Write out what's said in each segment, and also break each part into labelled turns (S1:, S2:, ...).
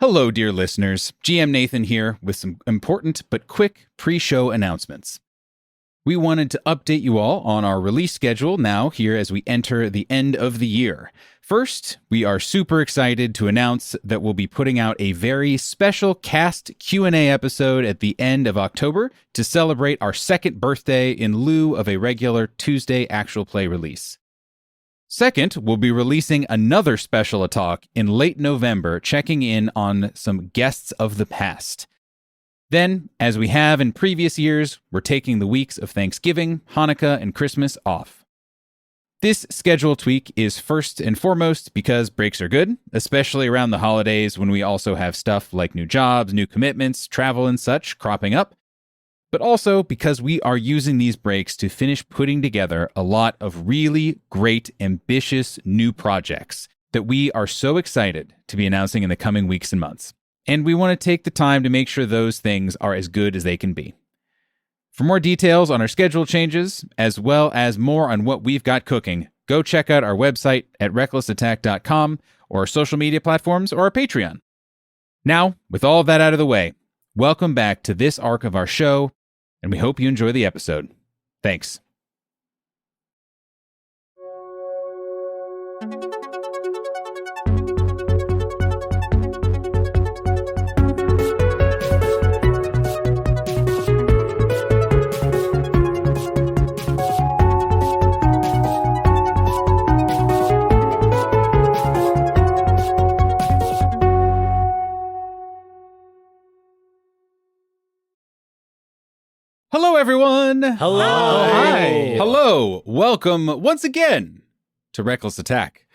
S1: Hello, dear listeners. GM Nathan here with some important but quick pre-show announcements. We wanted to update you all on our release schedule now here as we enter the end of the year. First, we are super excited to announce that we'll be putting out a very special cast Q&A episode at the end of October to celebrate our second birthday in lieu of a regular Tuesday actual play release. Second, we'll be releasing another special talk in late November, checking in on some guests of the past. Then, as we have in previous years, we're taking the weeks of Thanksgiving, Hanukkah, and Christmas off. This schedule tweak is first and foremost because breaks are good, especially around the holidays when we also have stuff like new jobs, new commitments, travel, and such cropping up. But also because we are using these breaks to finish putting together a lot of really great, ambitious new projects that we are so excited to be announcing in the coming weeks and months. And we want to take the time to make sure those things are as good as they can be. For more details on our schedule changes, as well as more on what we've got cooking, go check out our website at recklessattack.com or our social media platforms or our Patreon. Now, with all of that out of the way, welcome back to this arc of our show, and we hope you enjoy the episode. Thanks. Hello, everyone.
S2: Hello.
S1: Hi. Hello. Welcome once again to Reckless Attack,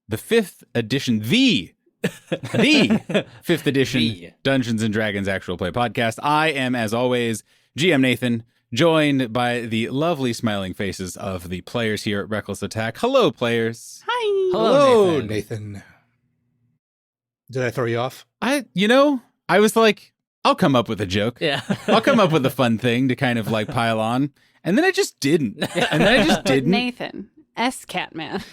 S1: the 5th edition, the 5th edition Dungeons and Dragons actual play podcast. I am, as always, GM Nathan, joined by the lovely smiling faces of the players here at Reckless Attack. Hello, players.
S3: Hi.
S2: Hello, Nathan. Did I throw you off?
S1: I was like, I'll come up with a joke.
S3: Yeah.
S1: I'll come up with a fun thing to kind of like pile on. And then I just didn't.
S4: Nathan, S-Catman.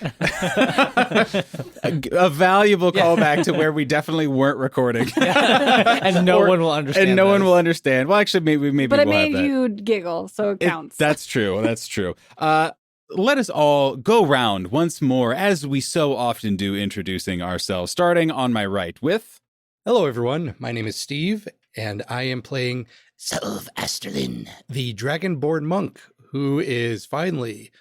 S1: A valuable callback to where we definitely weren't recording.
S3: And no one will understand.
S1: And no one will understand. Well, actually, maybe
S4: But it
S1: we'll
S4: made
S1: have that.
S4: you giggle, so it counts.
S1: That's true. That's true. Let us all go round once more, as we so often do, introducing ourselves, starting on my right with...
S2: Hello, everyone. My name is Steve, and I am playing Selv Asterlin, the Dragonborn monk, who is finally,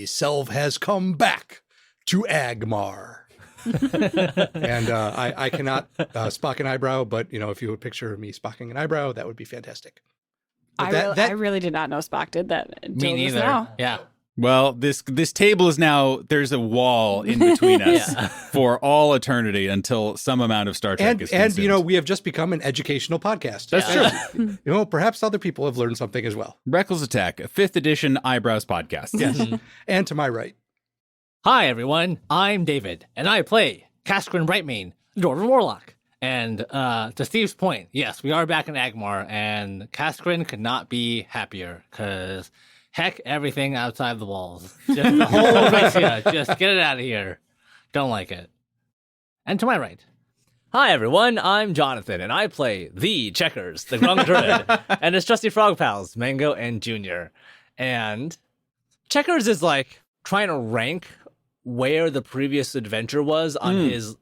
S2: Selv has come back to Agmar. And I cannot spock an eyebrow, but, if you would picture me spocking an eyebrow, that would be fantastic. But
S4: I really did not know Spock did that.
S3: Me neither.
S4: Now.
S3: Yeah.
S1: Well, this table is now, there's a wall in between us for all eternity until some amount of Star Trek is consumed.
S2: And, we have just become an educational podcast.
S1: That's true.
S2: Perhaps other people have learned something as well.
S1: Reckless Attack, a 5th edition Eyebrows podcast.
S2: Yes. And to my right.
S3: Hi, everyone. I'm David, and I play Kaskrin Brightmane, Dwarven Warlock. And to Steve's point, yes, we are back in Agmar, and Kaskrin could not be happier, because... heck, everything outside the walls. Just the whole place here. Just get it out of here. Don't like it. And to my right. Hi, everyone. I'm Jonathan, and I play the Checkers, the Grung Druid, and his trusty frog pals, Mango and Junior. And Checkers is like trying to rank where the previous adventure was on his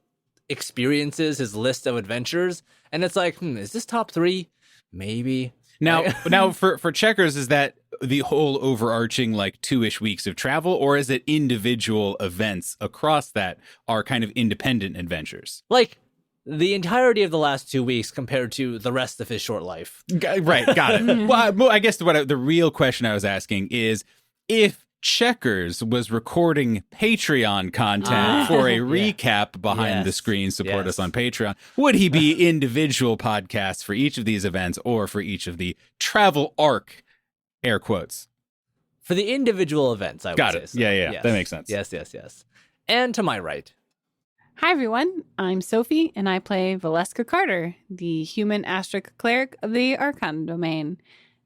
S3: experiences, his list of adventures. And it's like, is this top 3? Maybe.
S1: Now for Checkers, is that the whole overarching like 2-ish weeks of travel, or is it individual events across that are kind of independent adventures?
S3: Like the entirety of the last 2 weeks compared to the rest of his short life.
S1: Right, got it. Well, I guess the real question I was asking is if Checkers was recording Patreon content for a recap behind the screen, support us on Patreon, would he be individual podcasts for each of these events or for each of the travel arc, air quotes?
S3: For the individual events, I would
S1: got
S3: say
S1: it.
S3: so.
S1: Yeah,
S3: Yes.
S1: that makes sense.
S3: Yes. And to my right.
S4: Hi, everyone. I'm Sophie, and I play Valeska Carter, the human astric cleric of the Arcana domain.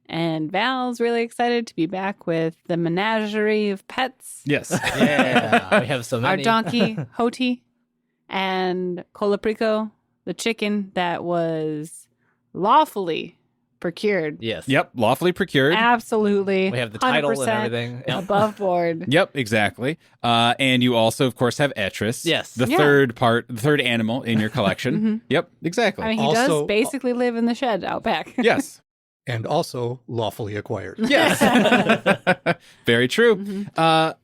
S4: And Val's really excited to be back with the menagerie of pets.
S1: Yes.
S3: Yeah, we have so many.
S4: Our donkey, Hoti, and Colaprico, the chicken that was lawfully procured.
S3: Yes.
S1: Yep, lawfully procured.
S4: Absolutely.
S3: We have the title and
S4: 100%
S3: everything. Yep.
S4: above board.
S1: Yep, exactly. And you also, of course, have Etrus.
S3: Yes.
S1: The
S4: Yeah.
S1: third animal in your collection. Yep, exactly.
S4: I mean, he
S2: Also-
S4: does basically live in the shed out back.
S1: Yes.
S2: And also lawfully acquired.
S1: Yes. Very true.
S4: Mhm.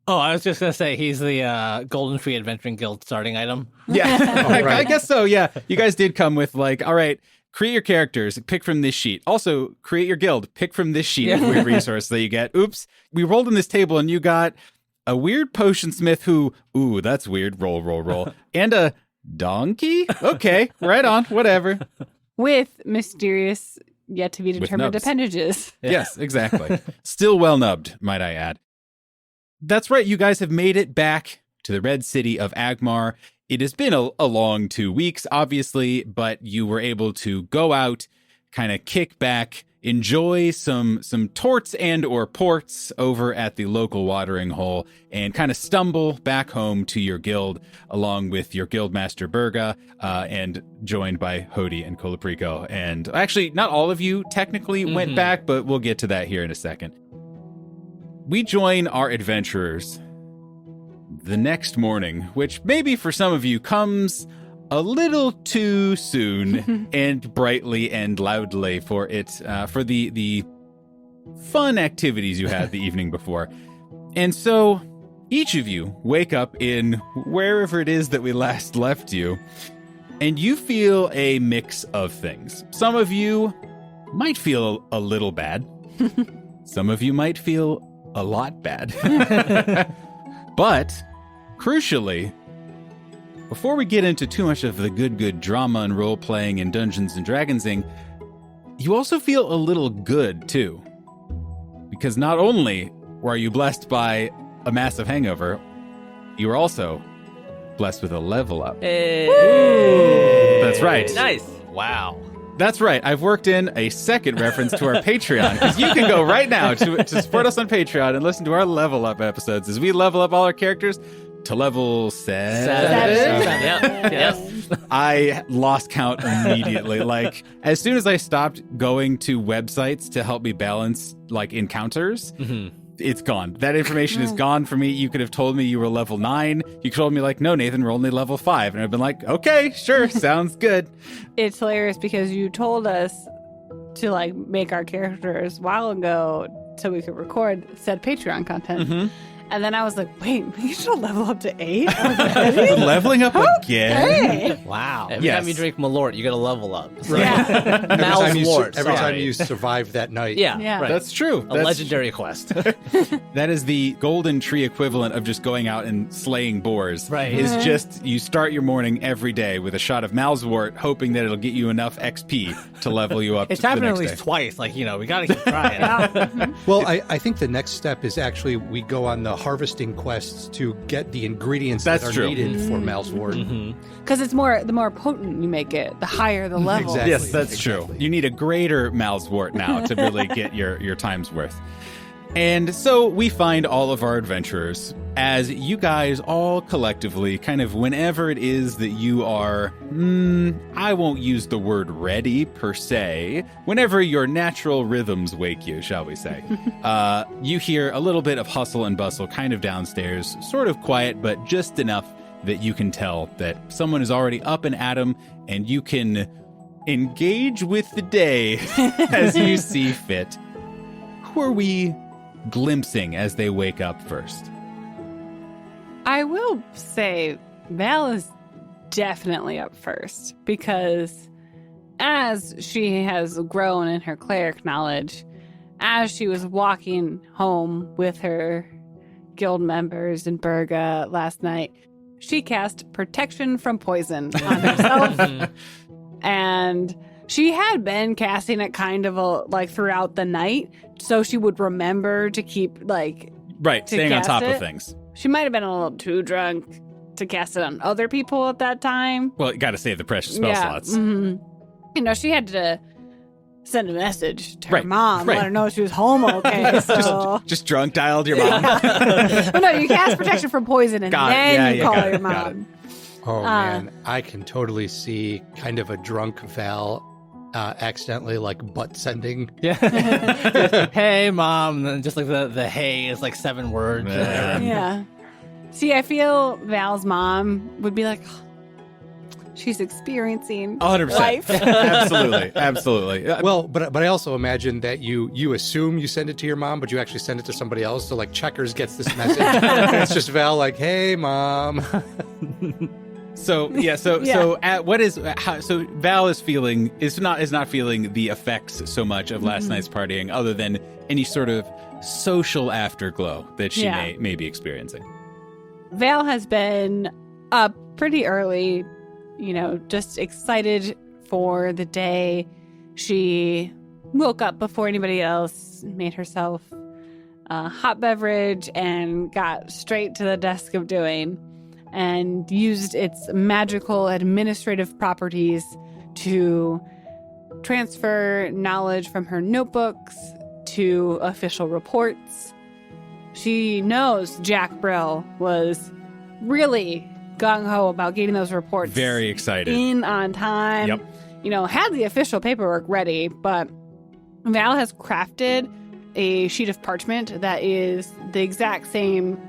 S3: Oh, I was just going to say he's the Golden Tree Adventuring Guild starting item.
S1: Yeah. I
S2: right.
S1: guess so. Yeah. You guys did come with like, all right, create your characters, pick from this sheet. Also, create your guild, pick from this sheet of weird resource that you get. Oops. We rolled on this table and you got a weird potion smith who, ooh, that's weird. Roll. And a donkey? Okay. Right on. Whatever.
S4: With mysterious, yet to be
S1: With
S4: determined
S1: nubs.
S4: appendages.
S1: Yes, exactly. Still well nubbed, might I add. That's right. You guys have made it back to the Red City of Agmar. It has been a long 2 weeks, obviously, but you were able to go out, kind of kick back, enjoy some torts and or ports over at the local watering hole, and kind of stumble back home to your guild along with your guildmaster Burga, and joined by Hody and Colaprico. And actually, not all of you technically went back, but we'll get to that here in a second. We join our adventurers the next morning, which maybe for some of you comes a little too soon and brightly and loudly for the fun activities you had the evening before. And so each of you wake up in wherever it is that we last left you, and you feel a mix of things. Some of you might feel a little bad. Some of you might feel a lot bad. But crucially, before we get into too much of the good drama and role-playing and Dungeons & Dragonsing, you also feel a little good, too. Because not only were you blessed by a massive hangover, you were also blessed with a level up.
S3: Hey.
S1: That's right.
S3: Nice. Wow.
S1: That's right. I've worked in a second reference to our Patreon, because you can go right now to support us on Patreon and listen to our level up episodes as we level up all our characters to level 7.
S3: Yep. Yes.
S1: I lost count immediately. Like, as soon as I stopped going to websites to help me balance like encounters, it's gone. That information is gone for me. You could have told me you were level 9. You could have told me like, no, Nathan, we're only level 5. And I've been like, okay, sure, sounds good.
S4: It's hilarious because you told us to like make our characters a while ago so we could record said Patreon content. And then I was like, wait, we should level up to 8 already?
S1: Leveling up again.
S4: Hey.
S3: Wow. Every
S1: Yes.
S3: time you drink Malort, you got to level up.
S4: Yeah.
S2: Every time you survive that night.
S3: Yeah.
S4: Yeah.
S3: Right.
S1: That's true.
S3: a legendary quest.
S1: That is the golden tree equivalent of just going out and slaying boars.
S3: Right.
S1: Is just you start your morning every day with a shot of Malzwort, hoping that it'll get you enough XP to level you up.
S3: It's
S1: the
S3: happened at
S1: next
S3: least
S1: day.
S3: twice. Like, we got to keep trying.
S2: Well, I think the next step is actually we go on the harvesting quests to get the ingredients
S1: That's
S2: that are
S1: true.
S2: needed for Malzwort.
S4: Because it's the more potent you make it, the higher the level.
S2: Exactly.
S1: Yes, that's true. You need a greater Malzwort now to really get your time's worth. And so we find all of our adventurers as you guys all collectively, kind of whenever it is that you are, I won't use the word ready per se, whenever your natural rhythms wake you, shall we say. You hear a little bit of hustle and bustle kind of downstairs, sort of quiet, but just enough that you can tell that someone is already up and at 'em, and you can engage with the day as you see fit. Who are we glimpsing as they wake up first?
S4: I will say Val is definitely up first because as she has grown in her cleric knowledge, as she was walking home with her guild members in Burga last night, she cast protection from poison on herself. And she had been casting it kind of like throughout the night, so she would remember to keep like
S1: Right,
S4: to
S1: staying on
S4: cast
S1: top of
S4: it.
S1: things.
S4: She might have been a little too drunk to cast it on other people at that time.
S1: Well, you got to save the precious spell slots.
S4: mhm. She had to send a message to her
S1: Right,
S4: mom,
S1: right.
S4: let her know she was home okay. So,
S1: Just drunk dialed your mom.
S4: well, no, you cast protection from poison and
S1: Got it.
S4: then
S1: Yeah,
S4: you
S1: yeah,
S4: call
S1: got
S4: your
S1: it, got
S4: mom.
S2: Oh, man. I can totally see kind of a drunk Val accidentally like butt sending.
S3: Yeah. Hey, mom. And just like the hey is like 7 words.
S4: Yeah. See, I feel Val's mom would be like, "Oh, she's experiencing
S1: 100%.
S4: life."
S1: Absolutely.
S2: Well, but I also imagine that you assume you send it to your mom, but you actually send it to somebody else. So like Checkers gets this message. And it's just Val like, "Hey, mom."
S1: So Val is not feeling the effects so much of last night's partying, other than any sort of social afterglow that she may be experiencing.
S4: Val has been up pretty early, just excited for the day. She woke up before anybody else, made herself a hot beverage, and got straight to the desk of doing, and used its magical administrative properties to transfer knowledge from her notebooks to official reports. She knows Jack Brill was really gung-ho about getting those reports
S1: Very excited.
S4: in on time.
S1: Yep.
S4: Had the official paperwork ready, but Val has crafted a sheet of parchment that is the exact same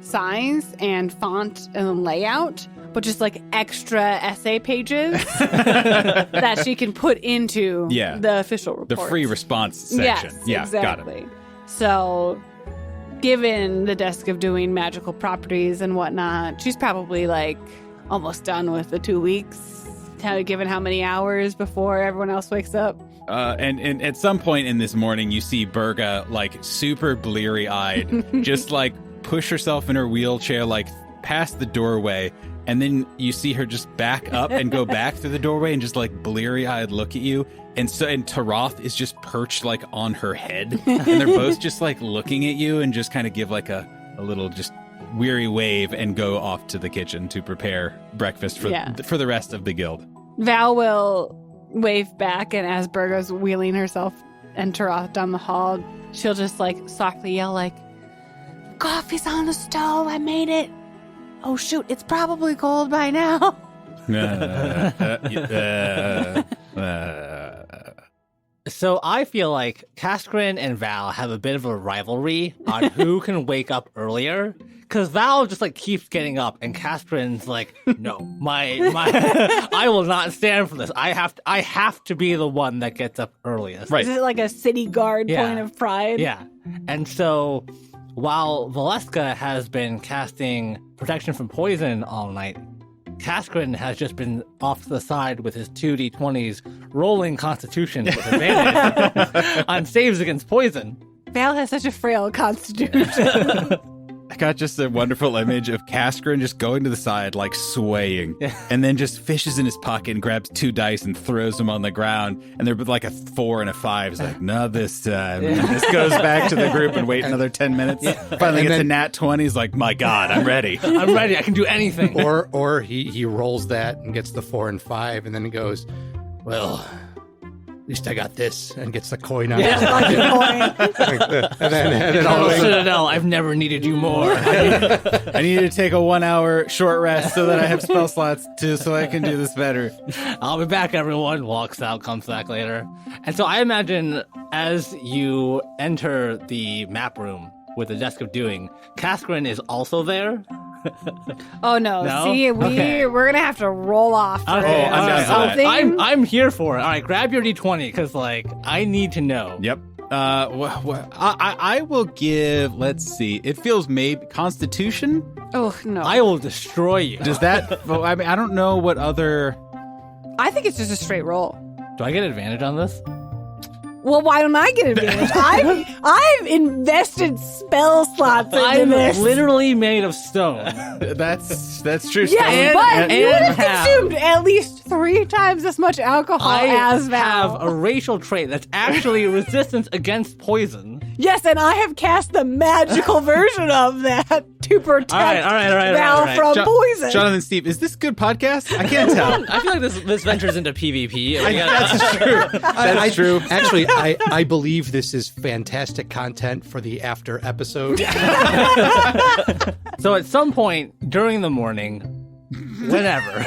S4: size and font and layout, but just like extra essay pages that she can put into the official report.
S1: The free response section.
S4: Yes, exactly.
S1: Got it.
S4: So, given the desk of doing magical properties and whatnot, she's probably like almost done with the 2 weeks, given how many hours before everyone else wakes up.
S1: And at some point in this morning, you see Berga like super bleary-eyed, just like push herself in her wheelchair, like past the doorway, and then you see her just back up and go back through the doorway and just like bleary-eyed look at you. And Taroth is just perched like on her head, and they're both just like looking at you and just kind of give like a little just weary wave and go off to the kitchen to prepare breakfast for the rest of the guild.
S4: Val will wave back, and as Berga's wheeling herself and Taroth down the hall, she'll just like softly yell like, "Coffee's on the stove, I made it. Oh shoot, it's probably cold by now."
S3: So I feel like Kaskrin and Val have a bit of a rivalry on who can wake up earlier. Because Val just like keeps getting up, and Kaskrin's like, "No, my I will not stand for this. I have to be the one that gets up earliest."
S1: Right.
S4: Is it like a city guard point of pride?
S3: Yeah. And so while Valeska has been casting protection from poison all night, Kaskrin has just been off to the side with his 2d20s rolling constitution with advantage on saves against poison.
S4: Val has such a frail constitution.
S1: I got just a wonderful image of Kaskrin just going to the side, like swaying, and then just fishes in his pocket and grabs 2 dice and throws them on the ground. And they're like a 4 and a 5. He's like, "Not this time." And just goes back to the group and wait another 10 minutes. Finally gets a nat 20. He's like, "My God, I'm ready.
S3: I'm ready. I can do anything."
S2: Or he rolls that and gets the 4 and 5, and then he goes, "Well, at least I got this," and gets the coin out.
S4: Yeah, like a coin.
S2: and then
S3: Oh, Citadel, I've never needed you more.
S1: I need to take a 1-hour short rest so that I have spell slots too, so I can do this better."
S3: I'll be back, everyone. Walks out, comes back later. And so I imagine as you enter the map room with the desk of doing, Kaskrin is also there.
S4: Oh no!
S3: No?
S4: See,
S3: Okay.
S4: we're gonna have to roll off. For
S1: I'm down for that.
S4: something.
S3: I'm here for it. All right, grab your d20 because like I need to know.
S1: Yep. I will give, let's see, it feels maybe Constitution?
S4: Oh no!
S3: I will destroy you.
S1: Does that, well, I mean, I don't know what other...
S4: I think it's just a straight roll.
S3: Do I get advantage on this?
S4: Well, why don't I get advantage? I've invested spell slots into
S3: I'm
S4: this.
S3: literally made of stone.
S1: That's true.
S4: Yes,
S1: Stone.
S4: but you would have
S3: have-
S4: consumed at least 3 times as much alcohol
S3: I
S4: as Val.
S3: have a racial trait that's actually resistance against poison.
S4: Yes, and I have cast the magical version of that to protect
S3: All right.
S4: Val from poison.
S1: Jonathan, Steve, is this good podcast? I can't tell.
S5: I feel like this ventures into PvP.
S1: That's true. That's true.
S2: Actually, I believe this is fantastic content for the after episode.
S3: So at some point during the morning, Whenever.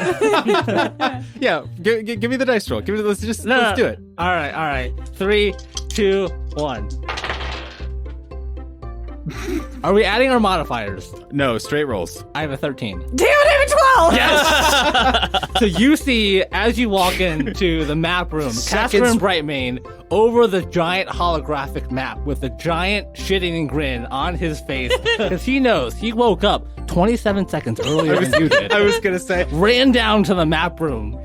S1: Yeah, give me the dice roll. Let's do it.
S3: All right. 3, 2, 1. Are we adding our modifiers?
S1: No, straight rolls.
S3: I have a 13.
S4: Damn it, I have a 12!
S3: Yes! So you see, as you walk into the map room, Casper and Brightmane over the giant holographic map with a giant shitting grin on his face because he knows he woke up 27 seconds earlier than you did.
S1: I was going to say.
S3: Ran down to the map room,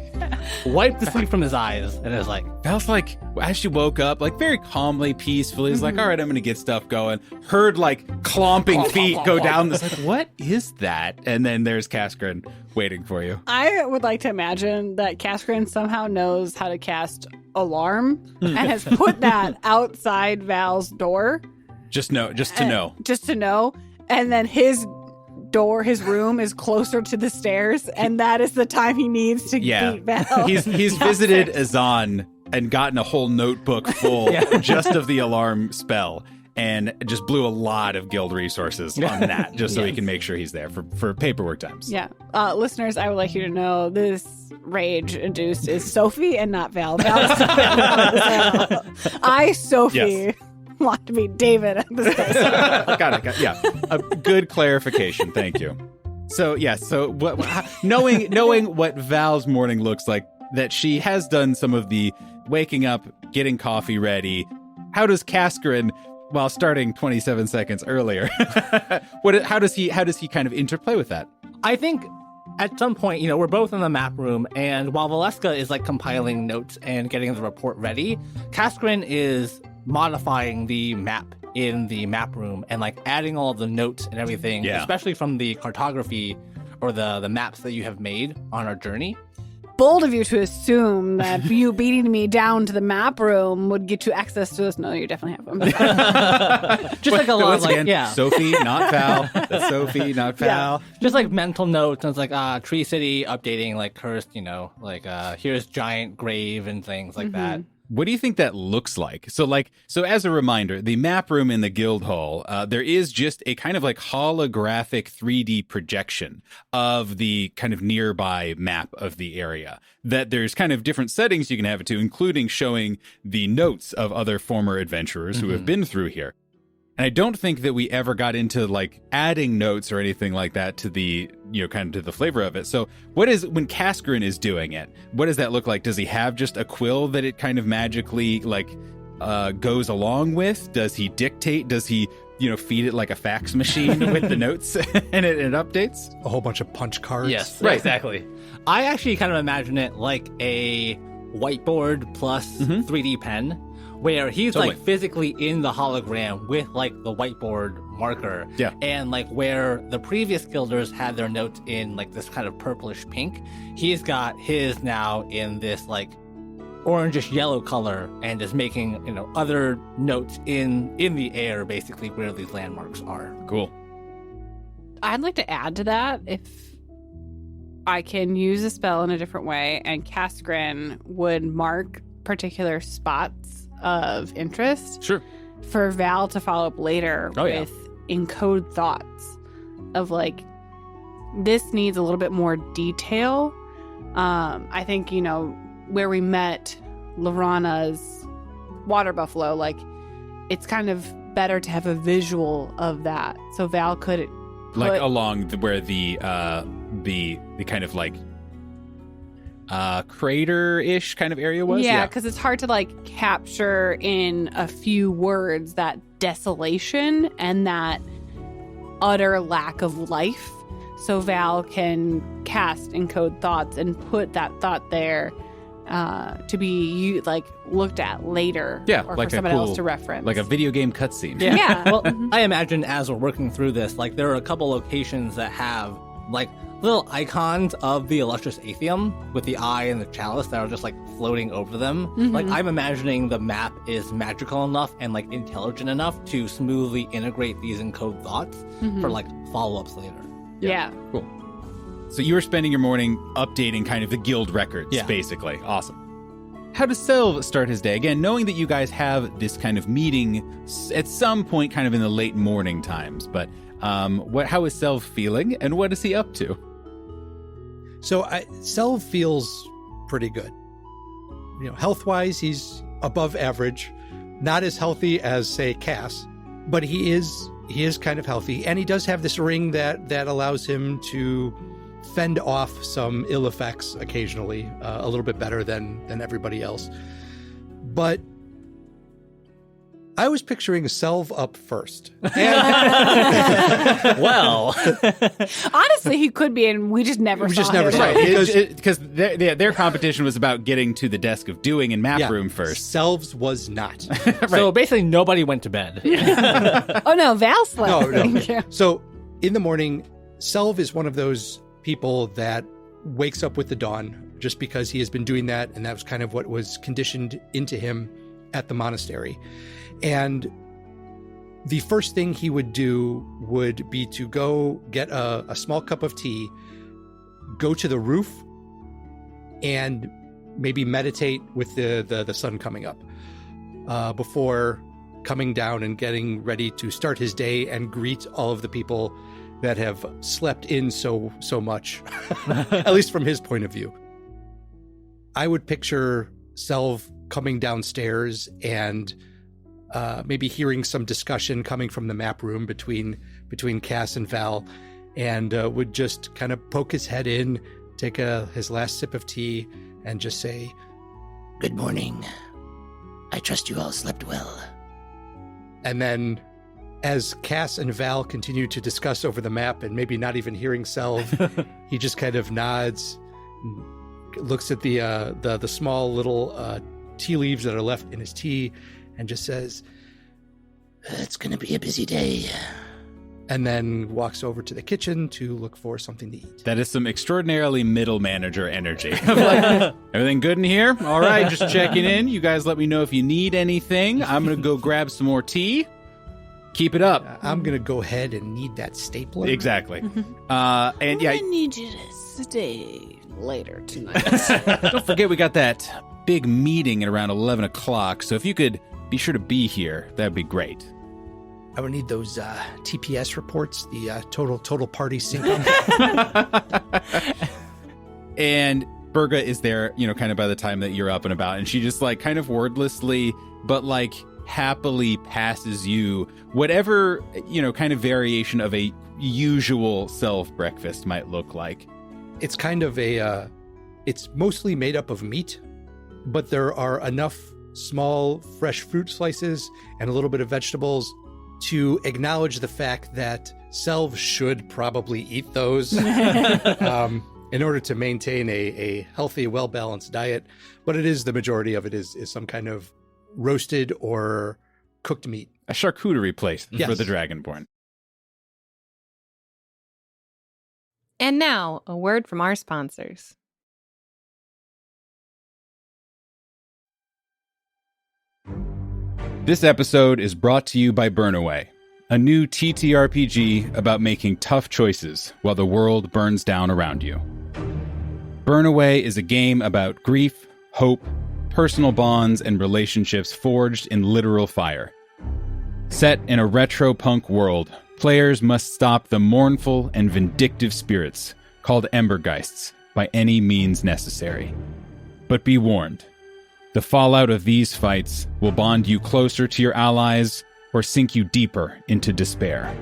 S3: wiped the sleep from his eyes, and is like,
S1: Val's like, as she woke up, like very calmly, peacefully, is like, all right, I'm going to get stuff going. Heard like clomping feet go down. It's like, what is that? And then there's Kaskrin waiting for you.
S4: I would like to imagine that Kaskrin somehow knows how to cast Alarm and has put that outside Val's door.
S1: Just to know.
S4: Just to know. And then his room is closer to the stairs, and that is the time he needs to beat Val.
S1: He's visited Azan and gotten a whole notebook full just of the alarm spell, and just blew a lot of guild resources on that, just so he can make sure he's there for paperwork times.
S4: Yeah. Listeners, I would like you to know this rage induced is Sophie and not Val. Sophie, want to be David at this place.
S1: Got it. Yeah. A good clarification. Thank you. So, knowing what Val's morning looks like, that she has done some of the waking up, getting coffee ready. How does Kaskrin, while starting 27 seconds earlier, how does he kind of interplay with that?
S3: I think at some point, we're both in the map room, and while Valeska is like compiling notes and getting the report ready, Kaskrin is modifying the map in the map room and like adding all the notes and everything, especially from the cartography or the maps that you have made on our journey.
S4: Bold of you to assume that you beating me down to the map room would get you access to this. No, you definitely have them.
S3: Just like a lot of like,
S1: Sophie, not Val. That's Sophie, not Val.
S3: Just like mental notes. And it's like Tree City updating, like cursed, here's giant grave and things like that.
S1: What do you think that looks like? So as a reminder, the map room in the guildhall, there is just a kind of like holographic 3D projection of the kind of nearby map of the area. That there's kind of different settings you can have it to, including showing the notes of other former adventurers who have been through here. And I don't think that we ever got into like adding notes or anything like that to the, kind of to the flavor of it. So when Kaskrin is doing it, what does that look like? Does he have just a quill that it kind of magically like goes along with? Does he dictate? Does he, feed it like a fax machine with the notes and it updates?
S2: A whole bunch of punch cards.
S3: Yes, right. Exactly. I actually kind of imagine it like a whiteboard plus 3D pen, where he's like physically in the hologram with like the whiteboard marker. Yeah. And like where the previous guilders had their notes in like this kind of purplish pink, he's got his now in this like orangish yellow color and is making, other notes in the air basically where these landmarks are.
S1: Cool.
S4: I'd like to add to that if I can use a spell in a different way, and Kaskrin would mark particular spots of interest for Val to follow up later with encode thoughts of like, this needs a little bit more detail. I think, where we met Lorana's water buffalo, like it's kind of better to have a visual of that. So Val could
S1: like along where the kind of like crater-ish kind of area was?
S4: Yeah, because it's hard to like capture in a few words that desolation and that utter lack of life. So Val can cast encode thoughts and put that thought there to be like looked at later, or like for somebody else to reference,
S1: like a video game cutscene.
S4: Yeah.
S3: Well, I imagine as we're working through this, like there are a couple locations that have like little icons of the illustrious Atheum with the eye and the chalice that are just like floating over them. Like I'm imagining the map is magical enough and like intelligent enough to smoothly integrate these encode thoughts for like follow-ups later.
S4: Yeah.
S1: Cool. So you were spending your morning updating kind of the guild records, basically. Awesome. How does Selv start his day? Again, knowing that you guys have this kind of meeting at some point kind of in the late morning times, but how is Selv feeling and what is he up to?
S2: So Selv feels pretty good. Health-wise, he's above average. Not as healthy as, say, Cass, but he is kind of healthy. And he does have this ring that allows him to fend off some ill effects occasionally, a little bit better than everybody else. But I was picturing Selv up first.
S5: Well,
S4: Honestly, he could be, and we just never saw him.
S2: Right.
S1: Because their competition was about getting to the desk of doing in map room first.
S2: Selv's was not.
S3: So basically, nobody went to bed.
S4: Oh, no, Val slept.
S2: No.
S4: Thank you.
S2: So in the morning, Selv is one of those people that wakes up with the dawn just because he has been doing that, and that was kind of what was conditioned into him at the monastery. And the first thing he would do would be to go get a small cup of tea, go to the roof, and maybe meditate with the sun coming up before coming down and getting ready to start his day and greet all of the people that have slept in so much, at least from his point of view. I would picture Selv coming downstairs and maybe hearing some discussion coming from the map room between Cass and Val, and would just kind of poke his head in, take his last sip of tea, and just say, "Good morning. I trust you all slept well." And then, as Cass and Val continue to discuss over the map and maybe not even hearing Selv, he just kind of nods, looks at the small little tea leaves that are left in his tea, and just says, "It's going to be a busy day." And then walks over to the kitchen to look for something to eat.
S1: That is some extraordinarily middle manager energy. Like, everything good in here? All right, just checking in. You guys let me know if you need anything. I'm going to go grab some more tea. Keep it up.
S2: I'm going to go ahead and need that stapler.
S1: Exactly. And
S4: I need you to stay later tonight.
S1: don't forget we got that big meeting at around 11 o'clock. So if you could be sure to be here, that'd be great.
S2: I would need those TPS reports, the total party sync up.
S1: And Berga is there, kind of by the time that you're up and about, and she just like kind of wordlessly, but like happily passes you whatever, kind of variation of a usual Selv breakfast might look like.
S2: It's kind of it's mostly made up of meat, but there are enough small fresh fruit slices and a little bit of vegetables to acknowledge the fact that Selv should probably eat those in order to maintain a healthy, well-balanced diet. But the majority of it is some kind of roasted or cooked meat.
S1: A charcuterie plate
S2: Yes.
S1: for the Dragonborn.
S6: And now, a word from our sponsors.
S1: This episode is brought to you by Burnaway, a new TTRPG about making tough choices while the world burns down around you. Burnaway is a game about grief, hope, personal bonds, and relationships forged in literal fire. Set in a retro-punk world, players must stop the mournful and vindictive spirits called Embergeists by any means necessary. But be warned, the fallout of these fights will bond you closer to your allies or sink you deeper into despair.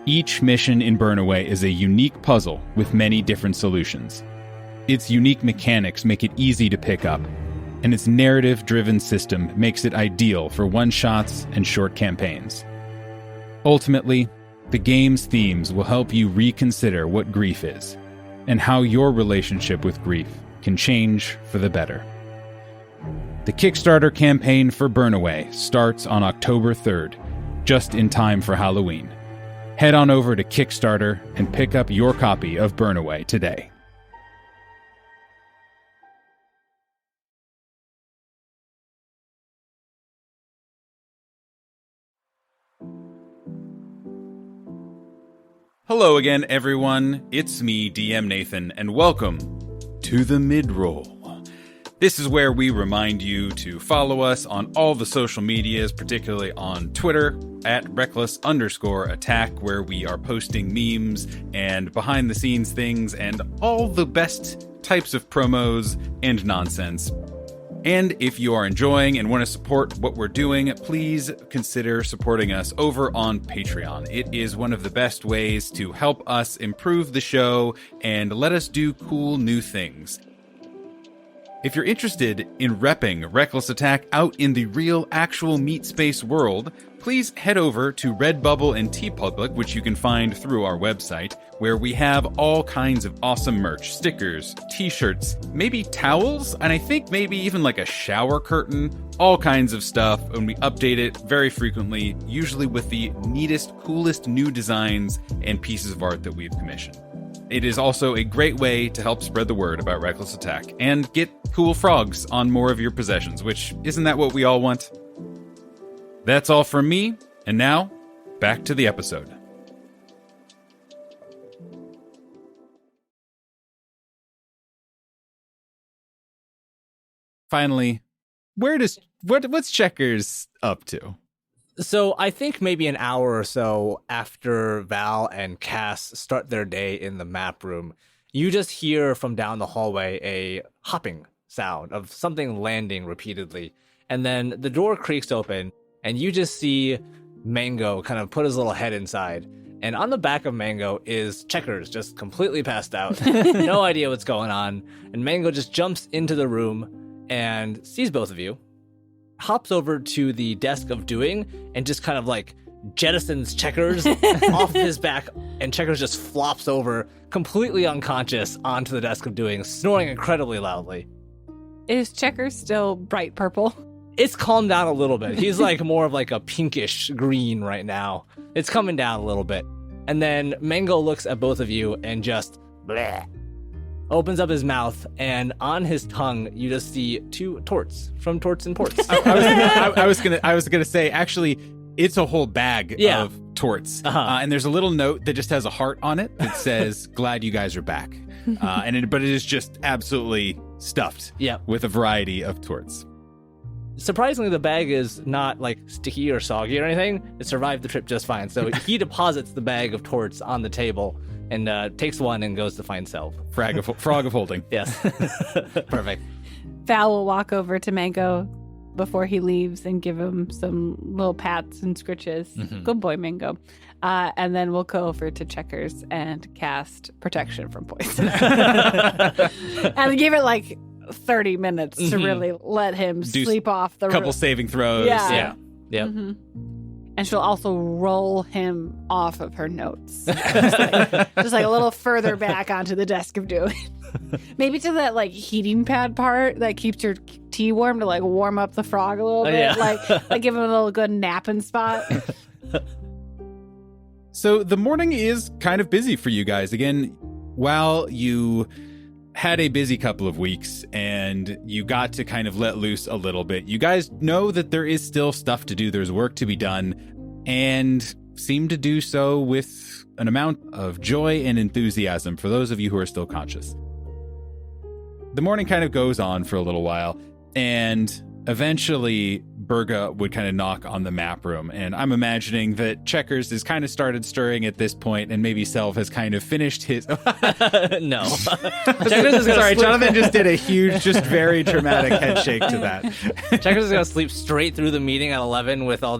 S1: Each mission in Burnaway is a unique puzzle with many different solutions. Its unique mechanics make it easy to pick up, and its narrative-driven system makes it ideal for one-shots and short campaigns. Ultimately, the game's themes will help you reconsider what grief is, and how your relationship with grief can change for the better. The Kickstarter campaign for Burnaway starts on October 3rd, just in time for Halloween. Head on over to Kickstarter and pick up your copy of Burnaway today. Hello again, everyone. It's me, DM Nathan, and welcome to the Mid-Roll. This is where we remind you to follow us on all the social medias, particularly on Twitter at @reckless_attack, where we are posting memes and behind the scenes things and all the best types of promos and nonsense. And if you are enjoying and want to support what we're doing, please consider supporting us over on Patreon. It is one of the best ways to help us improve the show and let us do cool new things. If you're interested in repping Reckless Attack out in the real, actual meat space world, please head over to Redbubble and TeePublic, which you can find through our website, where we have all kinds of awesome merch, stickers, t-shirts, maybe towels, and I think maybe even like a shower curtain, all kinds of stuff, and we update it very frequently, usually with the neatest, coolest new designs and pieces of art that we've commissioned. It is also a great way to help spread the word about Reckless Attack and get cool frogs on more of your possessions, which isn't that what we all want? That's all from me, and now, back to the episode. Finally, what's Checkers up to?
S3: So I think maybe an hour or so after Val and Cass start their day in the map room, you just hear from down the hallway a hopping sound of something landing repeatedly. And then the door creaks open, and you just see Mango kind of put his little head inside. And on the back of Mango is Checkers, just completely passed out. No idea what's going on. And Mango just jumps into the room and sees both of you, hops over to the desk of doing, and just kind of like jettisons Checkers off his back, and Checkers just flops over, completely unconscious, onto the desk of doing, snoring incredibly loudly.
S4: Is Checkers still bright purple?
S3: It's calmed down a little bit. He's like more of like a pinkish green right now. It's coming down a little bit. And then Mango looks at both of you and just bleh, opens up his mouth, and on his tongue you just see 2 torts from Torts and Ports.
S1: I was gonna say, actually, it's a whole bag of torts, and there's a little note that just has a heart on it that says "Glad you guys are back," but it is just absolutely stuffed with a variety of torts.
S3: Surprisingly, the bag is not like sticky or soggy or anything. It survived the trip just fine. So he deposits the bag of torts on the table and takes one and goes to find Selv.
S1: Frog of holding.
S3: Yes. Perfect.
S4: Val will walk over to Mango before he leaves and give him some little pats and scritches.
S3: Mm-hmm.
S4: Good boy, Mango. And then we'll go over to Checkers and cast Protection from Poison. And give it like 30 minutes to really let him sleep off the
S1: couple saving throws.
S3: Yeah.
S4: Mm-hmm. And she'll also roll him off of her notes. just like a little further back onto the desk of doing. Maybe to that like heating pad part that keeps your tea warm to like warm up the frog a little bit.
S3: Yeah.
S4: like give him a little good napping spot.
S1: So the morning is kind of busy for you guys. Again, while you had a busy couple of weeks and you got to kind of let loose a little bit, you guys know that there is still stuff to do. There's work to be done, and seem to do so with an amount of joy and enthusiasm for those of you who are still conscious. The morning kind of goes on for a little while, and eventually Berga would kind of knock on the map room, and I'm imagining that Checkers has kind of started stirring at this point, and maybe Selv has kind of finished his...
S3: No.
S1: Checkers is sorry, Jonathan just did a huge, just very dramatic head shake to that.
S3: Checkers is going to sleep straight through the meeting at 11 with all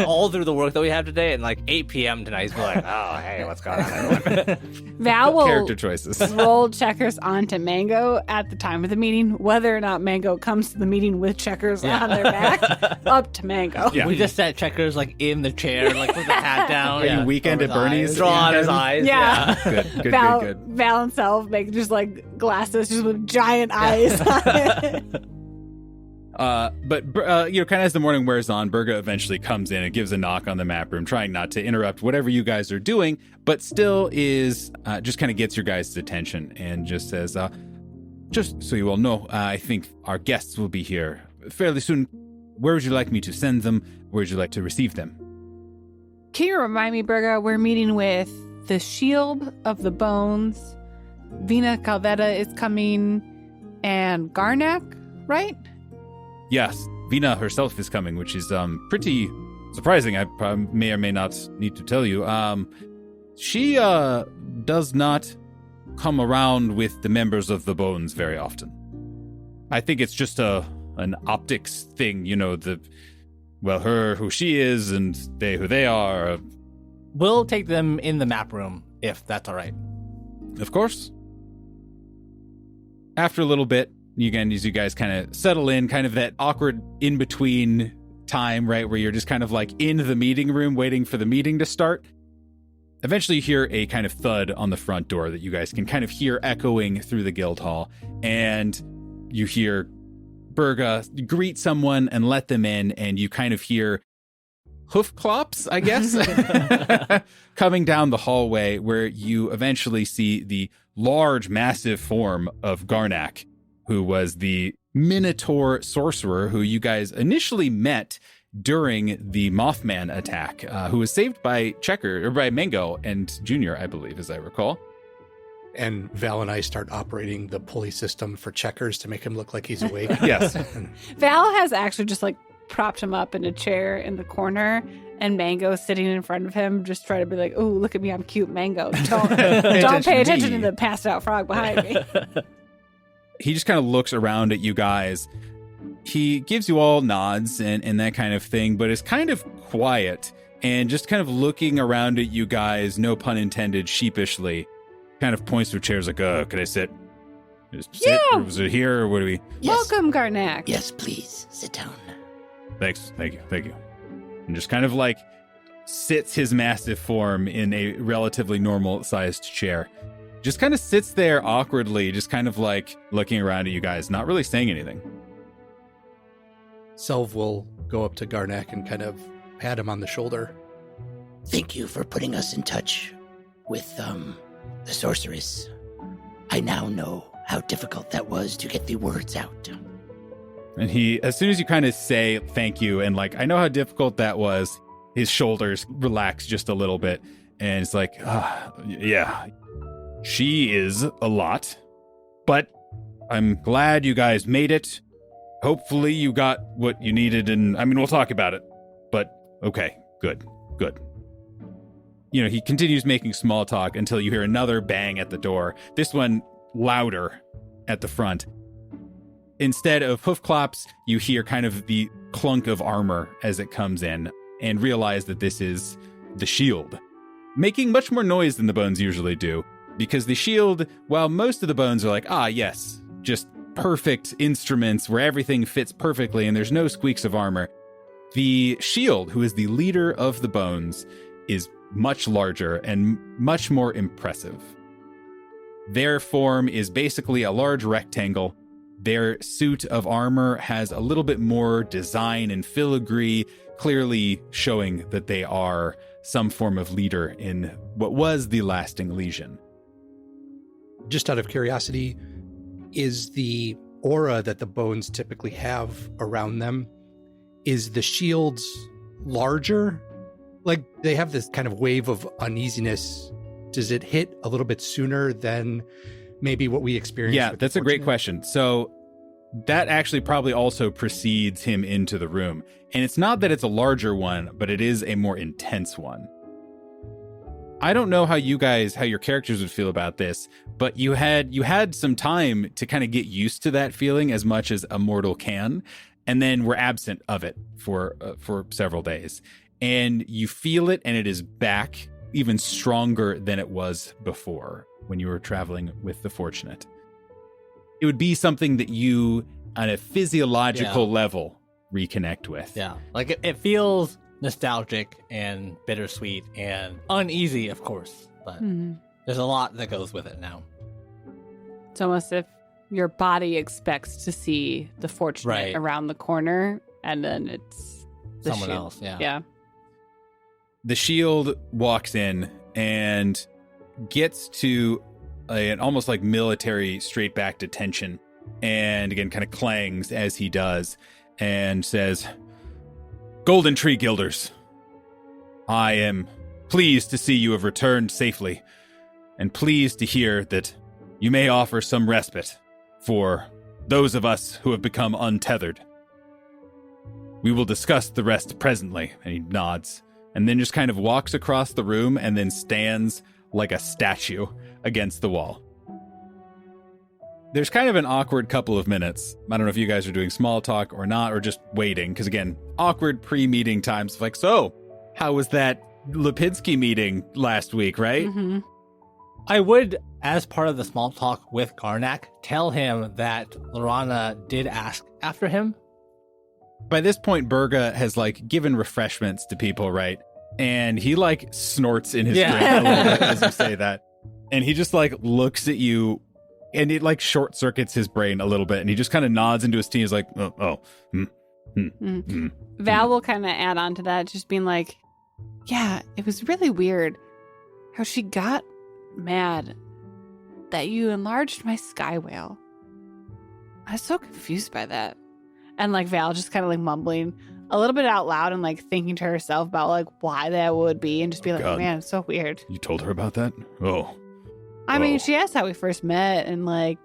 S3: all through the work that we have today, and like 8 p.m. tonight he's like, oh, hey, what's going on, everyone?
S4: Val will
S1: Character choices.
S4: roll Checkers onto Mango at the time of the meeting, whether or not Mango comes to the meeting with Checkers on their back, up to Mango.
S1: Yeah.
S3: We just set Checkers like in the chair, like with the hat down.
S1: Are you weekend at Bernie's?
S3: Draw on his eyes.
S4: Yeah.
S1: Good.
S4: Val and Selv make just like glasses just with giant eyes on it.
S1: But kind of as the morning wears on, Berga eventually comes in and gives a knock on the map room, trying not to interrupt whatever you guys are doing, but still is just kind of gets your guys' attention and just says, just so you all know, I think our guests will be here fairly soon. Where would you like me to send them? Where would you like to receive them?
S4: Can you remind me, Berga, we're meeting with the Shield of the Bones. Vina Calveta is coming. And Garnak, right?
S1: Yes, Vina herself is coming, which is pretty surprising. I may or may not need to tell you. She does not come around with the members of the Bones very often. I think it's just an optics thing, her who she is and they who they are.
S3: We'll take them in the map room, if that's all right.
S1: Of course. After a little bit, as you guys kind of settle in, kind of that awkward in-between time, right, where you're just kind of like in the meeting room waiting for the meeting to start. Eventually you hear a kind of thud on the front door that you guys can kind of hear echoing through the guildhall, and you hear Berga greet someone and let them in, and you kind of hear hoof clops, I guess, coming down the hallway, where you eventually see the large, massive form of Garnak, who was the Minotaur sorcerer who you guys initially met during the Mothman attack, who was saved by by Mango and Junior, I believe, as I recall.
S2: And Val and I start operating the pulley system for Checkers to make him look like he's awake.
S1: Yes.
S4: Val has actually just like propped him up in a chair in the corner, and Mango sitting in front of him, just trying to be like, "Oh, look at me, I'm cute, Mango. Don't pay attention to the passed out frog behind me."
S1: He just kind of looks around at you guys. He gives you all nods and that kind of thing, but is kind of quiet and just kind of looking around at you guys, no pun intended, sheepishly. Kind of points to chairs like, could I sit? Just sit?
S4: Yeah.
S1: Or was it here? Or what do we?
S7: Yes.
S4: Welcome, Garnak.
S7: Yes, please. Sit down.
S1: Thanks. Thank you. And just kind of like sits his massive form in a relatively normal sized chair. Just kind of sits there awkwardly, just kind of like looking around at you guys, not really saying anything.
S2: Selv will go up to Garnak and kind of pat him on the shoulder.
S7: Thank you for putting us in touch with the sorceress. I now know how difficult that was to get the words out.
S1: And he, as soon as you kind of say thank you and like, I know how difficult that was, his shoulders relax just a little bit. And it's like, yeah, she is a lot, but I'm glad you guys made it. Hopefully you got what you needed. And I mean, we'll talk about it, but okay, good. He continues making small talk until you hear another bang at the door. This one louder at the front. Instead of hoof clops, you hear kind of the clunk of armor as it comes in, and realize that this is the shield, making much more noise than the bones usually do, because the shield, while most of the bones are like, yes, just perfect instruments where everything fits perfectly and there's no squeaks of armor, the shield, who is the leader of the bones, is much larger and much more impressive. Their form is basically a large rectangle. Their suit of armor has a little bit more design and filigree, clearly showing that they are some form of leader in what was the lasting legion.
S2: Just out of curiosity, is the aura that the bones typically have around them, is the shields larger? Like, they have this kind of wave of uneasiness. Does it hit a little bit sooner than maybe what we experienced?
S1: Yeah, that's a great question. So that actually probably also precedes him into the room. And it's not that it's a larger one, but it is a more intense one. I don't know how your characters would feel about this, but you had some time to kind of get used to that feeling as much as a mortal can, and then were absent of it for several days. And you feel it, and it is back even stronger than it was before when you were traveling with the Fortunate. It would be something that you, on a physiological level, reconnect with.
S3: Yeah, like it feels nostalgic and bittersweet and uneasy, of course, but there's a lot that goes with it now.
S4: It's almost if your body expects to see the Fortunate around the corner, and then it's the
S3: someone
S4: shield.
S3: else.
S4: Yeah.
S1: The shield walks in and gets to an almost like military straight back detention, and again kind of clangs as he does and says, "Golden Tree Guilders, I am pleased to see you have returned safely, and pleased to hear that you may offer some respite for those of us who have become untethered. We will discuss the rest presently. And he nods, and then just kind of walks across the room and then stands like a statue against the wall. There's kind of an awkward couple of minutes. I don't know if you guys are doing small talk or not, or just waiting, because again, awkward pre-meeting times. Like, so, how was that Lipinski meeting last week, right?
S4: Mm-hmm.
S3: I would, as part of the small talk with Garnak, tell him that Lorana did ask after him.
S1: By this point, Berga has like given refreshments to people, right? And he like snorts in his drink a little bit as you say that. And he just like looks at you, and it like short circuits his brain a little bit. And he just kind of nods into his team. He's like,
S4: Val will kind of add on to that, just being like, yeah, it was really weird how she got mad that you enlarged my sky whale. I was so confused by that. And like Val just kind of like mumbling a little bit out loud and like thinking to herself about like why that would be, and just be like,
S1: God.
S4: oh, man, it's so weird.
S1: You told her about that? Oh.
S4: I mean, she asked how we first met, and like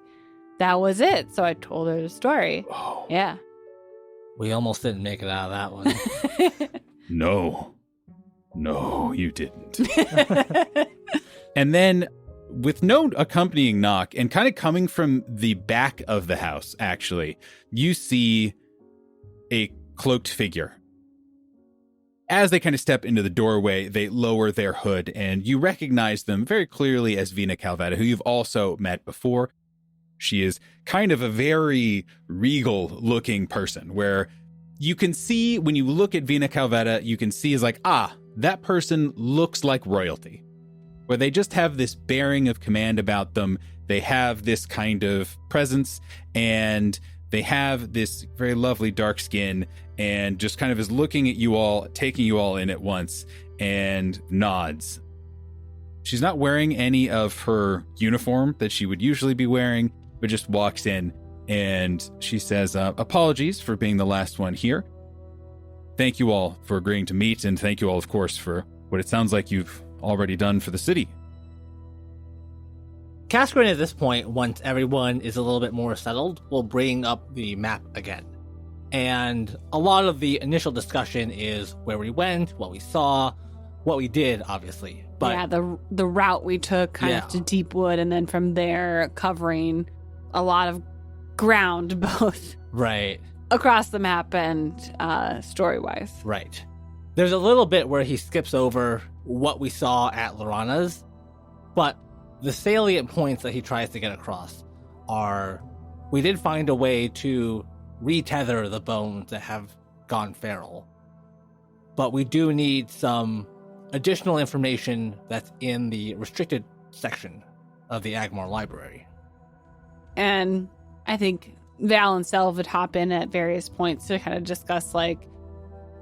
S4: that was it. So I told her the story.
S1: Oh.
S4: Yeah.
S3: We almost didn't make it out of that one.
S1: No, you didn't. And then, with no accompanying knock, and kind of coming from the back of the house, actually, you see a cloaked figure. As they kind of step into the doorway, they lower their hood, and you recognize them very clearly as Vina Calveta, who you've also met before. She is kind of a very regal-looking person, where you can see, when you look at Vina Calveta, you can see is like, that person looks like royalty. Where they just have this bearing of command about them. They have this kind of presence, and they have this very lovely dark skin, and just kind of is looking at you all, taking you all in at once, and nods. She's not wearing any of her uniform that she would usually be wearing, but just walks in, and she says, apologies for being the last one here. Thank you all for agreeing to meet, and thank you all, of course, for what it sounds like you've already done for the city.
S3: Kaskrin, at this point, once everyone is a little bit more settled, will bring up the map again. And a lot of the initial discussion is where we went, what we saw, what we did, obviously. But
S4: yeah, the route we took kind of to Deepwood, and then from there covering a lot of ground, both
S3: right
S4: across the map and story-wise.
S3: Right. There's a little bit where he skips over what we saw at Lorana's, but the salient points that he tries to get across are, we did find a way to retether the bones that have gone feral, but we do need some additional information that's in the restricted section of the Agmar library.
S4: And I think Val and Sel would hop in at various points to kind of discuss, like,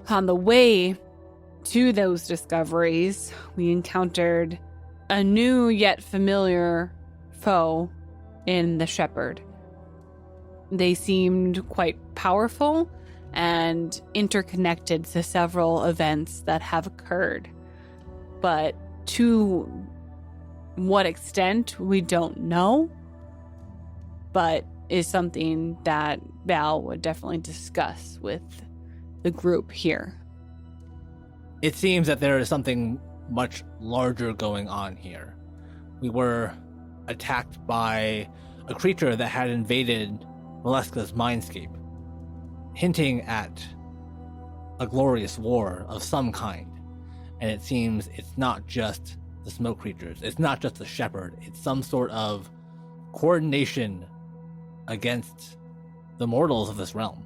S4: on the way to those discoveries, we encountered a new yet familiar foe in the Shepherd. They seemed quite powerful and interconnected to several events that have occurred. But to what extent, we don't know. But is something that Val would definitely discuss with the group here.
S3: It seems that there is something much larger going on here. We were attacked by a creature that had invaded Valeska's mindscape, hinting at a glorious war of some kind. And it seems it's not just the smoke creatures, it's not just the shepherd, it's some sort of coordination against the mortals of this realm.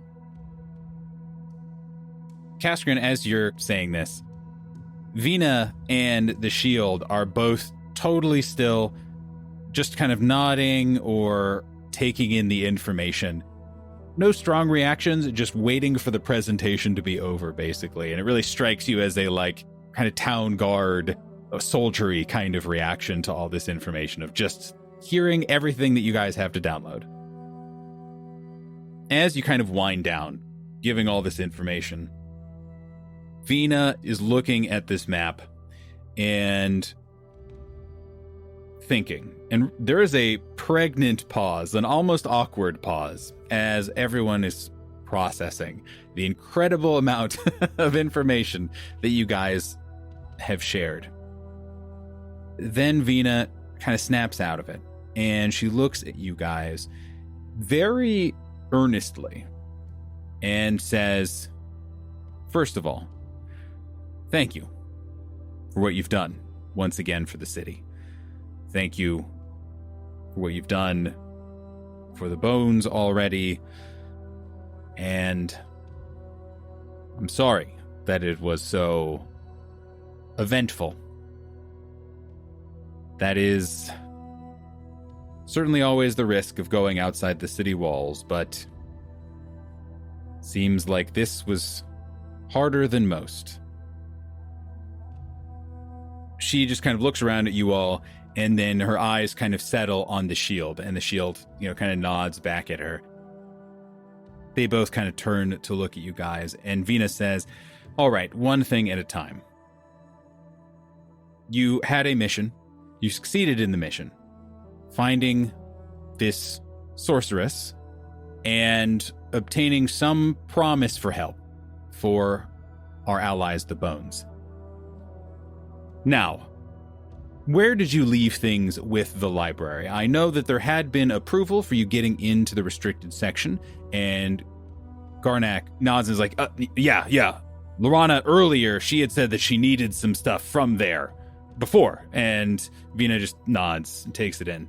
S1: Kaskrin, as you're saying this, Vina and the shield are both totally still, just kind of nodding or taking in the information. No strong reactions, just waiting for the presentation to be over, basically. And it really strikes you as a, like, kind of town guard, a soldiery kind of reaction to all this information of just hearing everything that you guys have to download. As you kind of wind down, giving all this information, Vina is looking at this map and thinking, and there is a pregnant pause, an almost awkward pause, as everyone is processing the incredible amount of information that you guys have shared. Then Vina kind of snaps out of it, and she looks at you guys very earnestly and says, first of all, thank you for what you've done once again for the city. Thank you for what you've done for the bones already. And I'm sorry that it was so eventful. That is certainly always the risk of going outside the city walls, but seems like this was harder than most. She just kind of looks around at you all, and then her eyes kind of settle on the shield, and the shield, kind of nods back at her. They both kind of turn to look at you guys, and Vina says, all right, one thing at a time. You had a mission. You succeeded in the mission, finding this sorceress and obtaining some promise for help for our allies, the Bones. Now, where did you leave things with the library? I know that there had been approval for you getting into the restricted section, and Garnak nods and is like, yeah. Lorana earlier, she had said that she needed some stuff from there before, and Vina just nods and takes it in.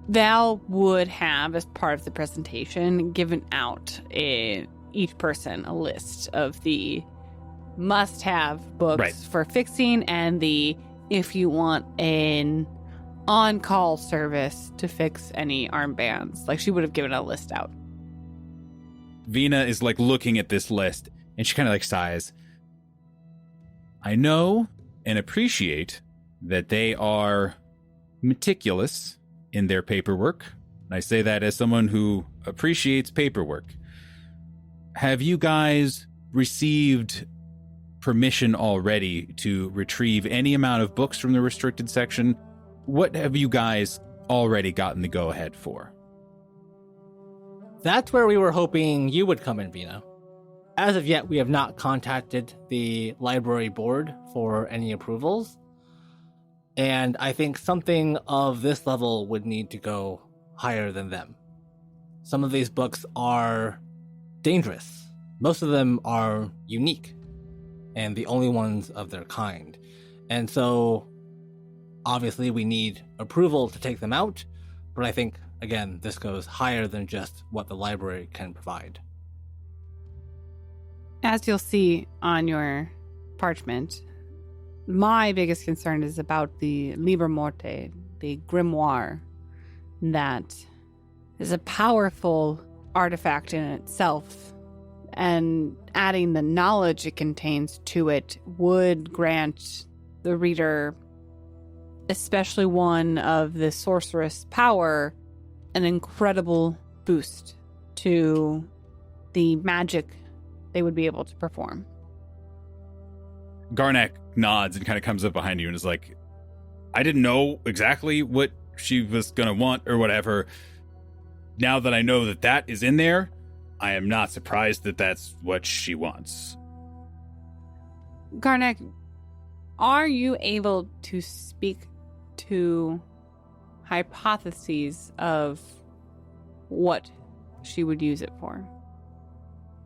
S4: Val would have, as part of the presentation, given out each person a list of the must-have books for fixing and the if you want an on-call service to fix any armbands. Like, she would have given a list out.
S1: Vina is looking at this list, and she kind of sighs. I know and appreciate that they are meticulous in their paperwork. And I say that as someone who appreciates paperwork. Have you guys received permission already to retrieve any amount of books from the restricted section? What have you guys already gotten the go-ahead for?
S3: That's where we were hoping you would come in, Vina. As of yet, we have not contacted the library board for any approvals. And I think something of this level would need to go higher than them. Some of these books are dangerous. Most of them are unique and the only ones of their kind. And so, obviously, we need approval to take them out. But I think, again, this goes higher than just what the library can provide.
S4: As you'll see on your parchment, my biggest concern is about the Liber Morte, the grimoire, that is a powerful artifact in itself, and adding the knowledge it contains to it would grant the reader, especially one of the sorceress power, an incredible boost to the magic they would be able to perform.
S1: Garnak nods and kind of comes up behind you and is like, I didn't know exactly what she was going to want or whatever. Now that I know that that is in there, I am not surprised that that's what she wants.
S4: Garnak, are you able to speak to hypotheses of what she would use it for?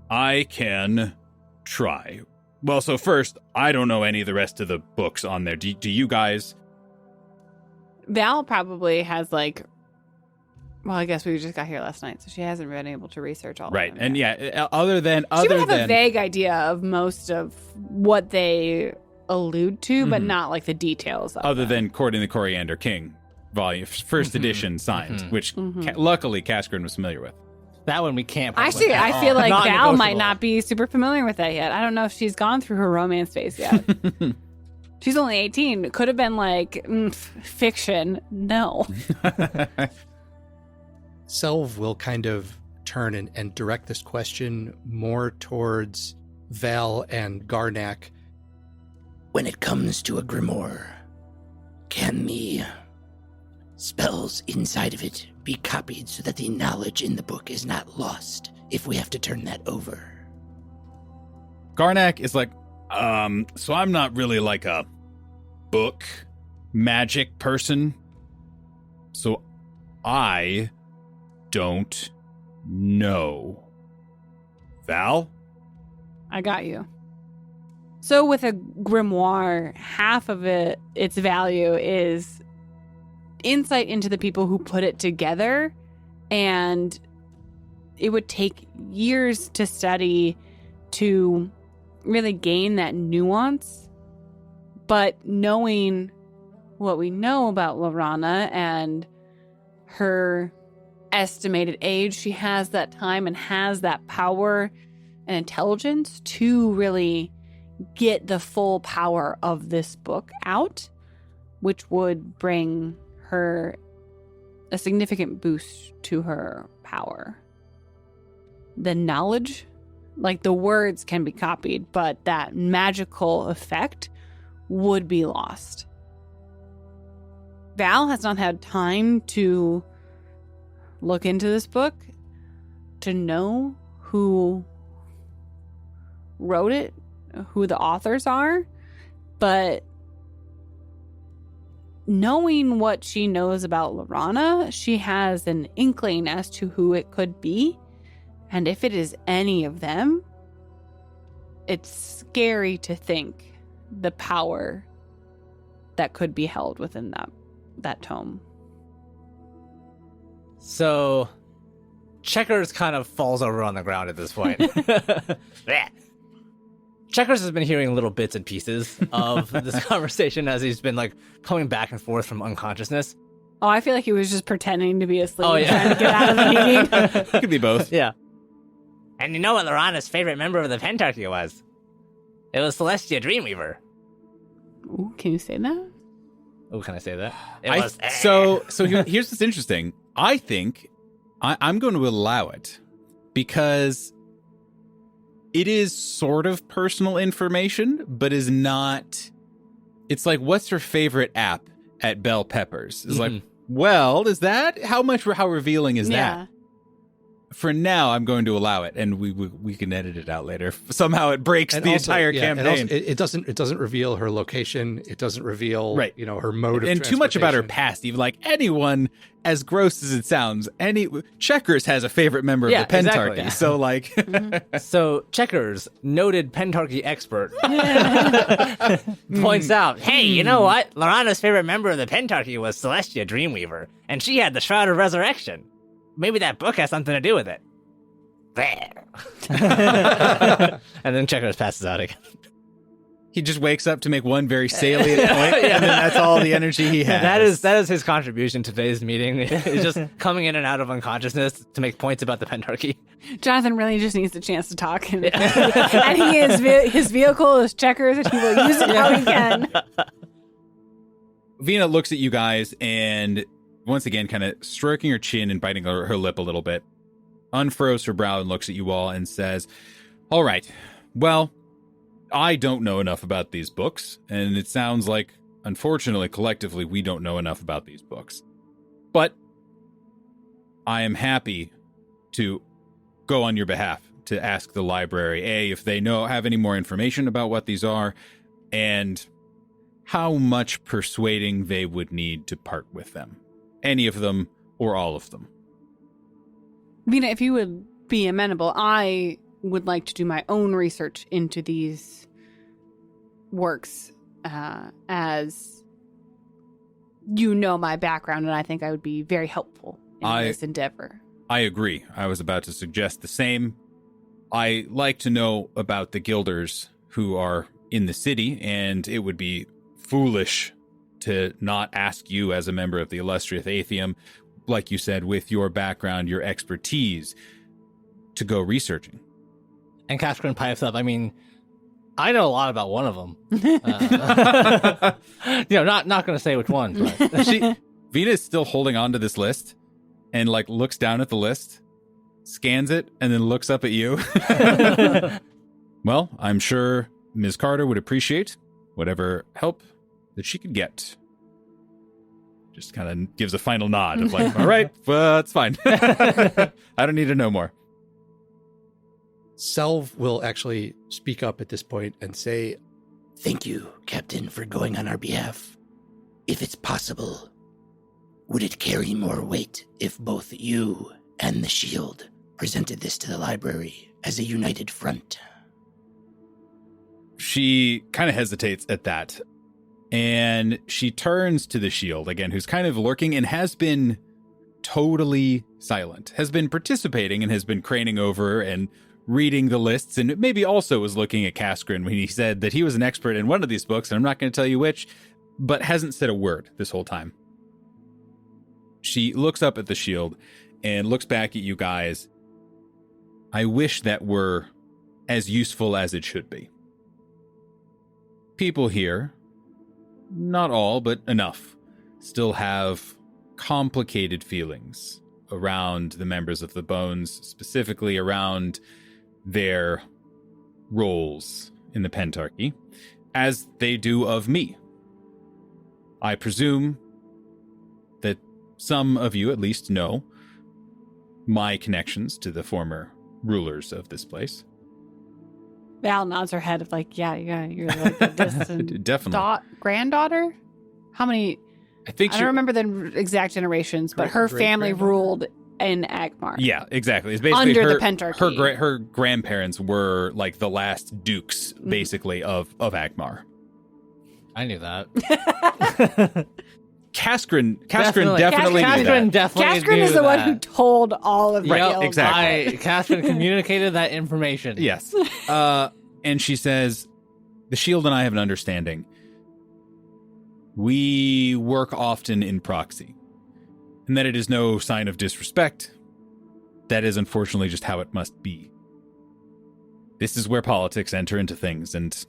S1: I can try. Well, so first, I don't know any of the rest of the books on there. Do you guys?
S4: Val probably has well, I guess we just got here last night, so she hasn't been able to research all
S1: right.
S4: of them.
S1: And
S4: yet.
S1: yeah, other than
S4: she would have a vague idea of most of what they allude to, but not the details of
S1: other
S4: them.
S1: than Courting the Coriander King, volume first edition signed, which luckily Kaskrin was familiar with.
S3: That one we can't.
S4: Actually, I feel like Val might not be super familiar with that yet. I don't know if she's gone through her romance phase yet. She's only 18. It could have been fiction. No.
S2: Selv will kind of turn and direct this question more towards Val and Garnak.
S7: When it comes to a grimoire, Can the spells inside of it be copied so that the knowledge in the book is not lost if we have to turn that over?
S1: Garnak is like, so I'm not really like a book magic person, so I don't know. Val?
S4: I got you. So with a grimoire, half of its value is insight into the people who put it together, and it would take years to study to really gain that nuance. But knowing what we know about Lorana and her estimated age, she has that time and has that power and intelligence to really get the full power of this book out, which would bring her a significant boost to her power. The knowledge, like the words can be copied, but that magical effect would be lost. Val has not had time to look into this book to know who wrote it, who the authors are, but knowing what she knows about Lorana, she has an inkling as to who it could be. And if it is any of them, it's scary to think the power that could be held within that tome.
S3: So, Checkers kind of falls over on the ground at this point. Checkers has been hearing little bits and pieces of this conversation as he's been like coming back and forth from unconsciousness.
S4: Oh, I feel like he was just pretending to be asleep
S3: Oh,
S4: and
S3: yeah.
S4: trying to get out of the meeting.
S1: It could be both.
S3: Yeah. And you know what Lorana's favorite member of the Pentarchy was? It was Celestia Dreamweaver.
S4: Ooh, can you say that?
S3: Oh, can I say that?
S1: So here's what's interesting. I think I'm going to allow it because it is sort of personal information, but is not. It's like, what's her favorite app at Bell Peppers? It's like, well, is that how revealing is that? For now, I'm going to allow it, and we can edit it out later. Somehow, it breaks the entire campaign.
S2: It doesn't reveal her location. It doesn't reveal her mode of
S1: and too much about her
S2: transportation.
S1: past. Even like anyone, as gross as it sounds, Checkers has a favorite member of the Pentarchy.
S3: Exactly.
S1: So like,
S3: So Checkers, noted Pentarchy expert, points out, hey, you know what? Lorana's favorite member of the Pentarchy was Celestia Dreamweaver, and she had the Shroud of Resurrection. Maybe that book has something to do with it. There. And then Checkers passes out again.
S1: he just wakes up to make one very salient point, and then that's all the energy he has.
S3: That is his contribution to today's meeting. He's just coming in and out of unconsciousness to make points about the Pentarchy.
S4: Jonathan really just needs a chance to talk, and his vehicle is Checkers, and he will use it how he can.
S1: Vina looks at you guys and once again kind of stroking her chin and biting her lip a little bit, unfurrows her brow and looks at you all and says, all right, well, I don't know enough about these books, and it sounds like, unfortunately, collectively, we don't know enough about these books. But I am happy to go on your behalf to ask the library, if they have any more information about what these are, and how much persuading they would need to part with them. Any of them or all of them.
S4: Vina, if you would be amenable, I would like to do my own research into these works, as you know my background, and I think I would be very helpful in this endeavor.
S1: I agree. I was about to suggest the same. I like to know about the guilders who are in the city, and it would be foolish to not ask you as a member of the illustrious Atheum, like you said, with your background, your expertise, to go researching.
S3: And Catherine pipes up, I mean, I know a lot about one of them. Not going to say which one, but
S1: Vina is still holding on to this list and like looks down at the list, scans it, and then looks up at you. Well, I'm sure Ms. Carter would appreciate whatever help that she could get. just kind of gives a final nod of like, all right, it's fine. I don't need to know more.
S2: Selv will actually speak up at this point and say,
S7: Thank you, Captain, for going on our behalf. If it's possible, would it carry more weight if both you and the Shield presented this to the library as a united front?
S1: She kind of hesitates at that. And she turns to the Shield again, who's kind of lurking and has been totally silent, has been participating and has been craning over and reading the lists, and maybe also was looking at Kaskrin when he said that he was an expert in one of these books, and I'm not going to tell you which, but hasn't said a word this whole time. She looks up at the Shield and looks back at you guys. I wish that were as useful as it should be. People here, not all, but enough, still have complicated feelings around the members of the Bones, specifically around their roles in the Pentarchy, as they do of me. I presume that some of you at least know my connections to the former rulers of this place.
S4: Val nods her head of like, yeah, you're like a distant
S1: Definitely.
S4: granddaughter? How many?
S1: I think
S4: I don't remember the exact generations, but her family
S2: Great-granddaughter?
S4: ruled in Agmar.
S1: Yeah, exactly. It's basically
S4: Under
S1: her,
S4: the Pentarchy.
S1: her grandparents were like the last dukes, basically, of Agmar.
S3: I knew that.
S1: Kaskrin definitely knew
S3: Kaskrin
S1: that.
S3: definitely
S4: Kaskrin
S3: knew
S4: is the one
S3: that.
S4: who told all of the
S1: Right,
S4: guilds.
S1: exactly.
S3: Kaskrin communicated that information.
S1: Yes. And she says, the Shield and I have an understanding. We work often in proxy, and that it is no sign of disrespect. That is unfortunately just how it must be. This is where politics enter into things, and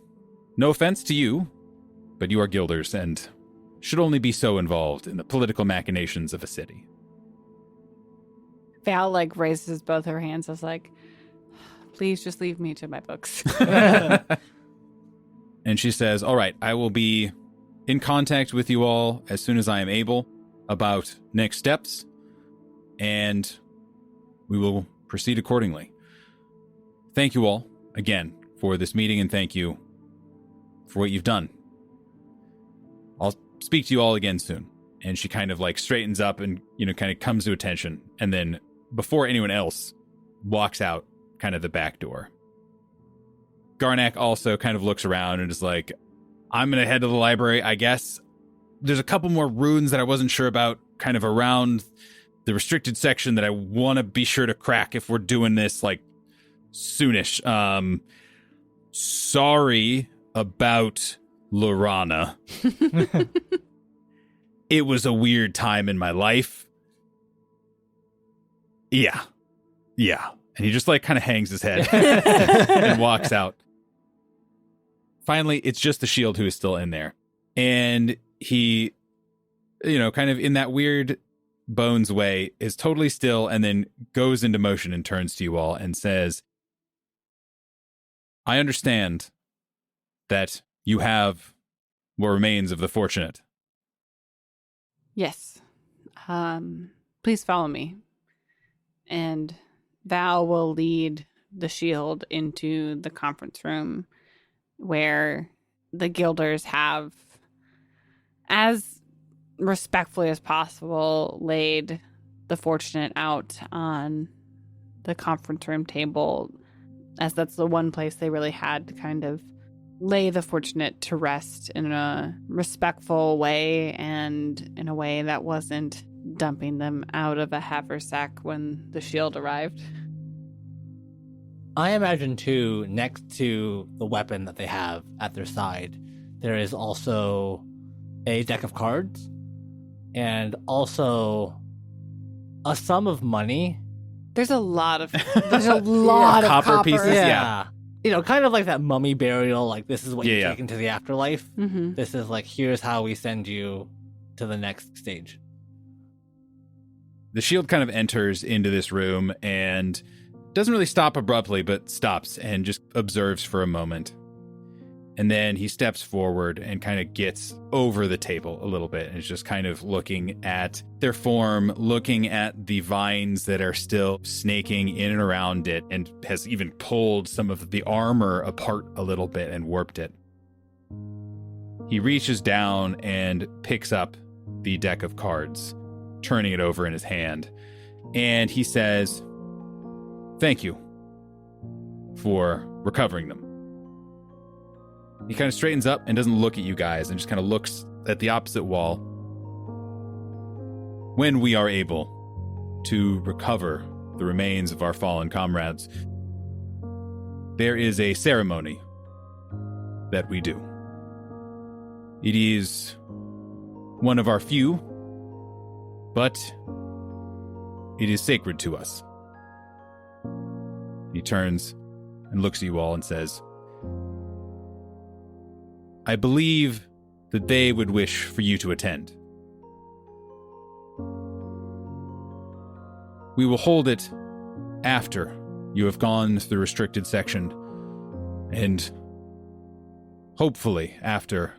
S1: no offense to you, but you are guilders and should only be so involved in the political machinations of a city.
S4: Val like raises both her hands as like, please just leave me to my books.
S1: And she says, all right, I will be in contact with you all as soon as I am able about next steps, and we will proceed accordingly. Thank you all again for this meeting, and thank you for what you've done. I'll speak to you all again soon. And she kind of like straightens up and, kind of comes to attention, and then before anyone else walks out kind of the back door. Garnak also kind of looks around and is like, I'm going to head to the library, I guess. There's a couple more runes that I wasn't sure about kind of around the restricted section that I want to be sure to crack if we're doing this like soonish. Sorry about Lorana. It was a weird time in my life. Yeah. And he just like kind of hangs his head and walks out. Finally, it's just the Shield who is still in there. And he, kind of in that weird Bones way, is totally still and then goes into motion and turns to you all and says, I understand that you have what remains of the fortunate.
S4: Yes. Please follow me. And Val will lead the Shield into the conference room where the guilders have, as respectfully as possible, laid the fortunate out on the conference room table, as that's the one place they really had to kind of lay the fortunate to rest in a respectful way and in a way that wasn't dumping them out of a haversack when the Shield arrived.
S3: I imagine, too, next to the weapon that they have at their side, there is also a deck of cards and also a sum of money.
S4: There's a lot of copper
S1: pieces.
S3: Yeah. Kind of like that mummy burial, like this is what you
S1: Yeah.
S3: take into the afterlife.
S4: Mm-hmm.
S3: This is like, here's how we send you to the next stage.
S1: The Shield kind of enters into this room and doesn't really stop abruptly, but stops and just observes for a moment. And then he steps forward and kind of gets over the table a little bit and is just kind of looking at their form, looking at the vines that are still snaking in and around it, and has even pulled some of the armor apart a little bit and warped it. He reaches down and picks up the deck of cards, turning it over in his hand, and he says, "Thank you for recovering them." He kind of straightens up and doesn't look at you guys and just kind of looks at the opposite wall. "When we are able to recover the remains of our fallen comrades, there is a ceremony that we do. It is one of our few, but it is sacred to us." He turns and looks at you all and says, "I believe that they would wish for you to attend. We will hold it after you have gone through the restricted section, and hopefully after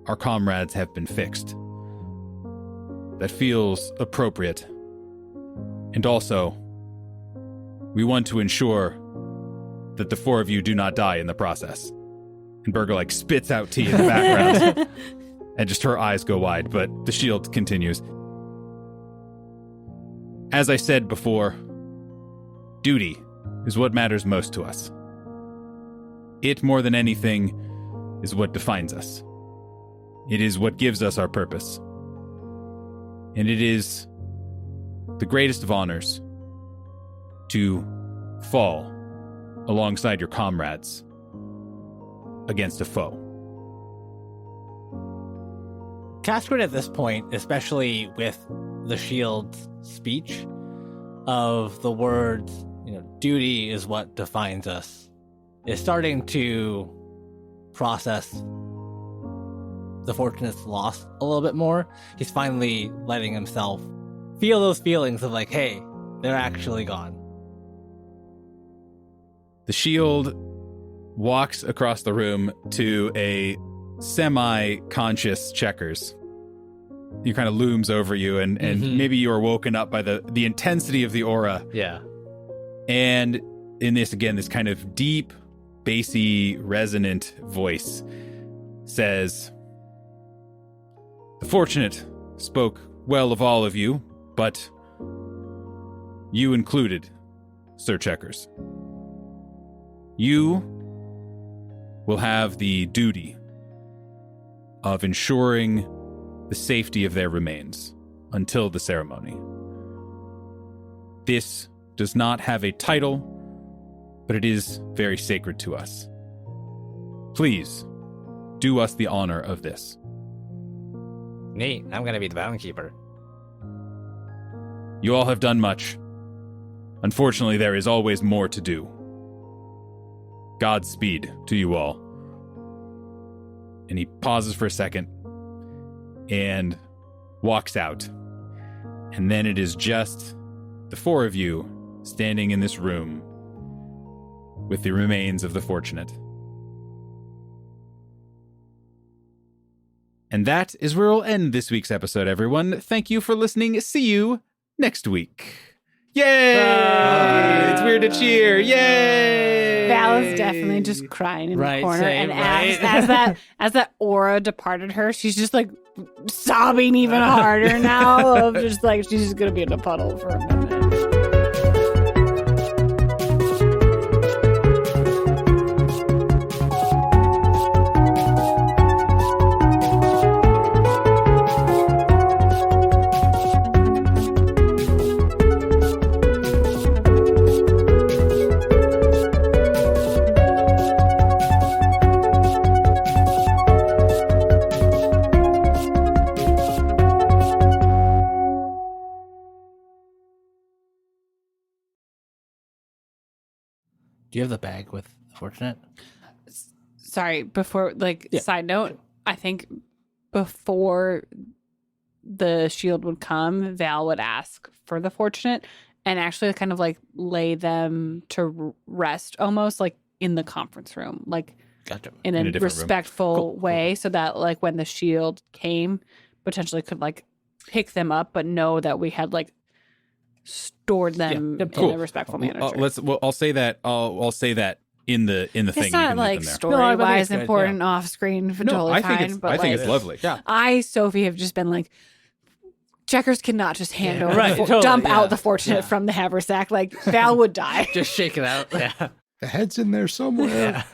S1: our comrades have been fixed. That feels appropriate. And also, we want to ensure that the 4 of you do not die in the process." And Berger spits out tea in the background. And just her eyes go wide, but the shield continues. "As I said before, duty is what matters most to us. It, more than anything, is what defines us. It is what gives us our purpose. And it is the greatest of honors to fall alongside your comrades against a foe."
S3: Casquin at this point, especially with the shield's speech of the words, duty is what defines us, is starting to process the Fortunate's loss a little bit more. He's finally letting himself feel those feelings of hey, they're actually gone.
S1: The shield walks across the room to a semi-conscious Checkers. He kind of looms over you, and maybe you are woken up by the intensity of the aura.
S5: Yeah.
S1: And in this kind of deep, bassy, resonant voice says, "The Fortunate spoke well of all of you, but you included, Sir Checkers. You will have the duty of ensuring the safety of their remains until the ceremony. This does not have a title, but it is very sacred to us. Please do us the honor of this."
S5: Neat. I'm going to be the bound keeper.
S1: "You all have done much. Unfortunately, there is always more to do. Godspeed to you all." And he pauses for a second and walks out. And then it is just the 4 of you standing in this room with the remains of the Fortunate. And that is where we'll end this week's episode, everyone. Thank you for listening. See you next week. Yay!
S5: Bye.
S1: It's weird to cheer. Yay!
S4: Val is definitely just crying in the
S3: Right,
S4: corner,
S3: same,
S4: and
S3: right?
S4: as that aura departed her, she's just sobbing even harder now. Of just she's just gonna be in a puddle for a minute.
S3: Do you have the bag with the Fortunate?
S4: Sorry, before
S3: Yeah.
S4: side note, I think before the shield would come, Val would ask for the Fortunate and actually kind of lay them to rest almost in the conference room.
S3: Gotcha.
S4: in
S1: In
S4: a
S1: a different room.
S4: respectful
S3: Cool.
S4: way, so that like when the shield came, potentially could like pick them up, but know that we had like stored them
S3: Yeah,
S4: in
S1: cool.
S4: a respectful manner. Sure.
S1: I'll say that. I'll say that in the thing.
S4: It's
S1: You
S4: not
S1: can leave
S4: like
S1: them there.
S4: story
S3: No, I think
S4: wise
S3: it's good,
S4: important off screen,
S1: No,
S4: totally
S1: I think
S4: fine.
S1: it's.
S4: but
S1: I think
S4: like,
S1: it's lovely.
S3: Yeah.
S4: Sophie, have just been like, checkers cannot just hand over,
S3: Right, totally,
S4: dump
S3: yeah.
S4: out the fortunate
S3: Yeah.
S4: from the haversack. Like Val would die.
S3: Just shake it out. Yeah.
S2: The head's in there somewhere.